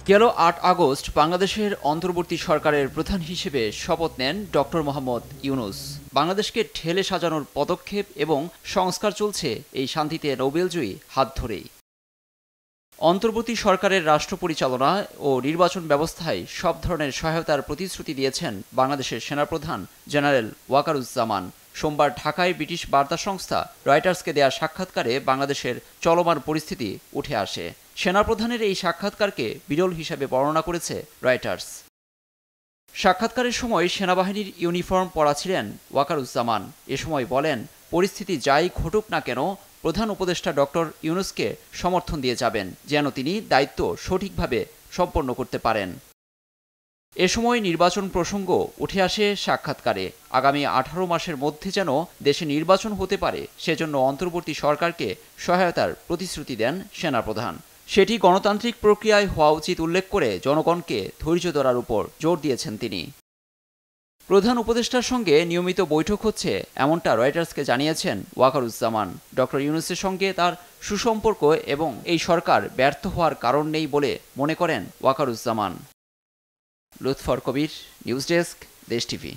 গেল ৮ আগস্ট বাংলাদেশের অন্তর্বর্তী সরকারের প্রধান হিসেবে শপথ নেন ডক্টর মোহাম্মদ ইউনূস। বাংলাদেশকে ঢেলে সাজানোর পদক্ষেপ এবং সংস্কার চলছে এই শান্তিতে নোবেলজয়ী হাত ধরেই। অন্তর্বর্তী সরকারের রাষ্ট্র পরিচালনা ও নির্বাচন ব্যবস্থায় সব ধরনের সহায়তার প্রতিশ্রুতি দিয়েছেন বাংলাদেশের সেনাপ্রধান জেনারেল ওয়াকারুজ্জামান। সোমবার ঢাকায় ব্রিটিশ বার্তা সংস্থা রয়টার্সকে দেয়া সাক্ষাৎকারে বাংলাদেশের চলমান পরিস্থিতি উঠে আসে। সেনাপ্রধানের এই সাক্ষাৎকারকে বিরল হিসেবে বর্ণনা করেছে রয়টার্স। সাক্ষাৎকারের সময় সেনাবাহিনীর ইউনিফর্ম পরা ছিলেন ওয়াকারুজ্জামান। এ সময় বলেন, পরিস্থিতি যাই ঘটুক না কেন প্রধান উপদেষ্টা ডক্টর ইউনূসকে সমর্থন দিয়ে যাবেন, যেন তিনি দায়িত্ব সঠিকভাবে সম্পন্ন করতে পারেন। এ সময় নির্বাচন প্রসঙ্গ উঠে আসে সাক্ষাৎকারে। আগামী 18 মাসের মধ্যে যেন দেশে নির্বাচন হতে পারে সেজন্য অন্তর্বর্তী সরকারকে সহায়তার প্রতিশ্রুতি দেন সেনাপ্রধান। সেটি গণতান্ত্রিক প্রক্রিয়ায় হওয়া উচিত উল্লেখ করে জনগণকে ধৈর্য ধরার উপর জোর দিয়েছেন তিনি। প্রধান উপদেষ্টার সঙ্গে নিয়মিত বৈঠক হচ্ছে এমনটা রয়টার্সকে জানিয়েছেন ওয়াকারুজ্জামান। ডক্টর ইউনূসের সঙ্গে তার সুসম্পর্ক এবং এই সরকার ব্যর্থ হওয়ার কারণ নেই বলে মনে করেন ওয়াকারুজ্জামান। লুৎফর কবির, নিউজ ডেস্ক, দেশ টিভি।